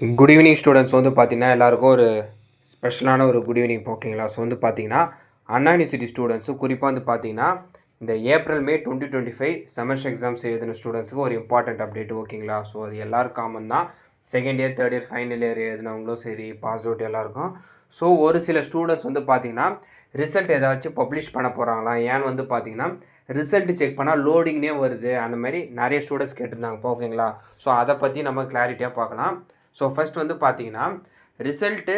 Good evening students வந்து பார்த்தீங்கன்னா எல்லாருக்கும் ஒரு ஸ்பெஷலான ஒரு குட் ஈவினிங் ஓகேங்களா. ஸோ வந்து பார்த்தீங்கன்னா அண்ணா யூனிவர்சிட்டி ஸ்டூடெண்ட்ஸு குறிப்பாக வந்து பார்த்தீங்கன்னா இந்த ஏப்ரல் மே 2025 செமஸ்டர் எக்ஸாம்ஸ் எழுதின ஸ்டூடெண்ட்ஸுக்கு ஒரு இம்பார்ட்டண்ட் அப்டேட் ஓகேங்களா. ஸோ அது எல்லாரும் காமன் தான். Second year third year final year எழுதினவங்களும் சரி பாஸ் அவுட் எல்லாருக்கும். ஸோ ஒரு சில ஸ்டூடெண்ட்ஸ் வந்து பார்த்தீங்கன்னா ரிசல்ட் ஏதாச்சும் பப்ளிஷ் பண்ண போகிறாங்களா, ஏன்னு வந்து பார்த்தீங்கன்னா ரிசல்ட் செக் பண்ணால் லோடிங்னே வருது, அந்த மாதிரி நிறைய ஸ்டூடெண்ட்ஸ் கேட்டிருந்தாங்க ஓகேங்களா. ஸோ அதை பற்றி நம்ம கிளாரிட்டியாக பார்க்கலாம். ஸோ ஃபஸ்ட் வந்து பார்த்தீங்கன்னா ரிசல்ட்டு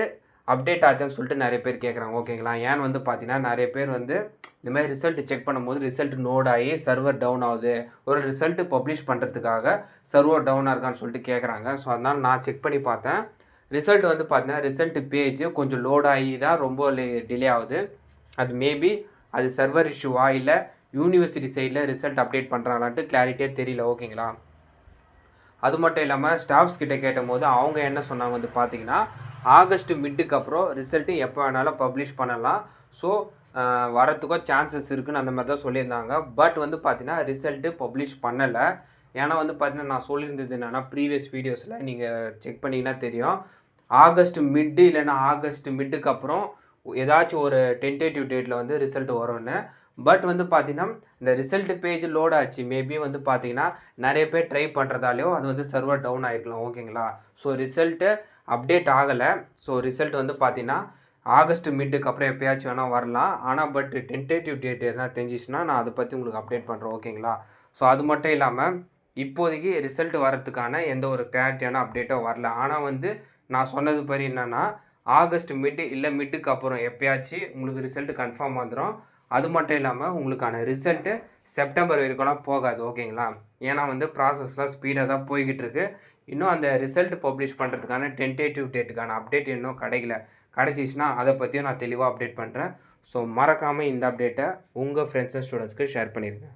அப்டேட் ஆச்சான்னு சொல்லிட்டு நிறைய பேர் கேட்குறாங்க ஓகேங்களா. ஏன்னு வந்து பார்த்தீங்கன்னா நிறைய பேர் வந்து இந்த மாதிரி ரிசல்ட் செக் பண்ணும்போது ரிசல்ட் நோட் ஆகி சர்வர் டவுன் ஆகுது, ஒரு ரிசல்ட்டு பப்ளிஷ் பண்ணுறதுக்காக சர்வர் டவுனாக இருக்கான்னு சொல்லிட்டு கேட்குறாங்க. ஸோ அதனால் நான் செக் பண்ணி பார்த்தேன். ரிசல்ட் வந்து பார்த்தீங்கன்னா ரிசல்ட் பேஜ் கொஞ்சம் லோட் ஆகி தான் ரொம்ப டிலே ஆகுது. அது மேபி அது சர்வர் இஷ்யூவா இல்லை யூனிவர்சிட்டி சைடில் ரிசல்ட் அப்டேட் பண்ணுறாங்களான்ட்டு கிளாரிட்டியாக தெரியல ஓகேங்களா. அது மட்டும் இல்லாமல் ஸ்டாஃப்ஸ் கிட்டே கேட்டபோது அவங்க என்ன சொன்னாங்க வந்து பார்த்தீங்கன்னா ஆகஸ்ட் மிட்டுக்கு அப்புறம் ரிசல்ட்டு எப்போ வேணாலும் பப்ளிஷ் பண்ணலாம், ஸோ வரத்துக்கோ சான்சஸ் இருக்குதுன்னு அந்த மாதிரி தான் சொல்லியிருந்தாங்க. பட் வந்து பார்த்தீங்கன்னா ரிசல்ட்டு பப்ளிஷ் பண்ணலை. ஏன்னா வந்து பார்த்தீங்கன்னா நான் சொல்லியிருந்தது என்னென்னா ப்ரீவியஸ் வீடியோஸில் நீங்கள் செக் பண்ணிங்கன்னா தெரியும், ஆகஸ்ட் மிட்டு இல்லைன்னா ஆகஸ்ட் மிட்டுக்கு அப்புறம் ஏதாச்சும் ஒரு டென்டேட்டிவ் டேட்டில் வந்து ரிசல்ட் வரும்னு. பட் வந்து பார்த்தீங்கன்னா இந்த ரிசல்ட் பேஜ் லோட் ஆச்சு, மேபி வந்து பார்த்தீங்கன்னா நிறைய பேர் ட்ரை பண்ணுறதாலையும் அது வந்து சர்வர் டவுன் ஆகிருக்கலாம் ஓகேங்களா. ஸோ ரிசல்ட்டு அப்டேட் ஆகலை. ஸோ ரிசல்ட் வந்து பார்த்தீங்கன்னா ஆகஸ்ட் மிட்டுக்கு அப்புறம் எப்போயாச்சும் வேணால் வரலாம். ஆனால் பட் டென்டேட்டிவ் டேட் எதனா தெரிஞ்சிச்சுன்னா நான் அதை பற்றி உங்களுக்கு அப்டேட் பண்ணுறேன் ஓகேங்களா. ஸோ அது மட்டும் இல்லாமல் இப்போதைக்கு ரிசல்ட் வரத்துக்கான எந்த ஒரு கிளாரிட்டியான அப்டேட்டும் வரல. ஆனால் வந்து நான் சொன்னது படி என்னென்னா ஆகஸ்ட் மிட்டு இல்லை மிட்டுக்கு அப்புறம் எப்போயாச்சும் உங்களுக்கு ரிசல்ட் கன்ஃபார்ம் வந்துடும். அது மட்டும் இல்லாமல் உங்களுக்கான ரிசல்ட்டு செப்டம்பர் வரைக்கும்லாம் போகாது ஓகேங்களா. ஏன்னா வந்து ப்ராசஸ்லாம் ஸ்பீடாக தான் போய்கிட்டு இருக்கு. இன்னும் அந்த ரிசல்ட் பப்ளிஷ் பண்ணுறதுக்கான டென்டேட்டிவ் டேட்டுக்கான அப்டேட் இன்னும் கிடச்சிச்சின்னா அதை பற்றியும் நான் தெளிவாக அப்டேட் பண்ணுறேன். ஸோ மறக்காமல் இந்த அப்டேட்டை உங்கள் ஃப்ரெண்ட்ஸ் அண்ட் ஸ்டூடெண்ட்ஸ்க்கு ஷேர் பண்ணிடுங்க.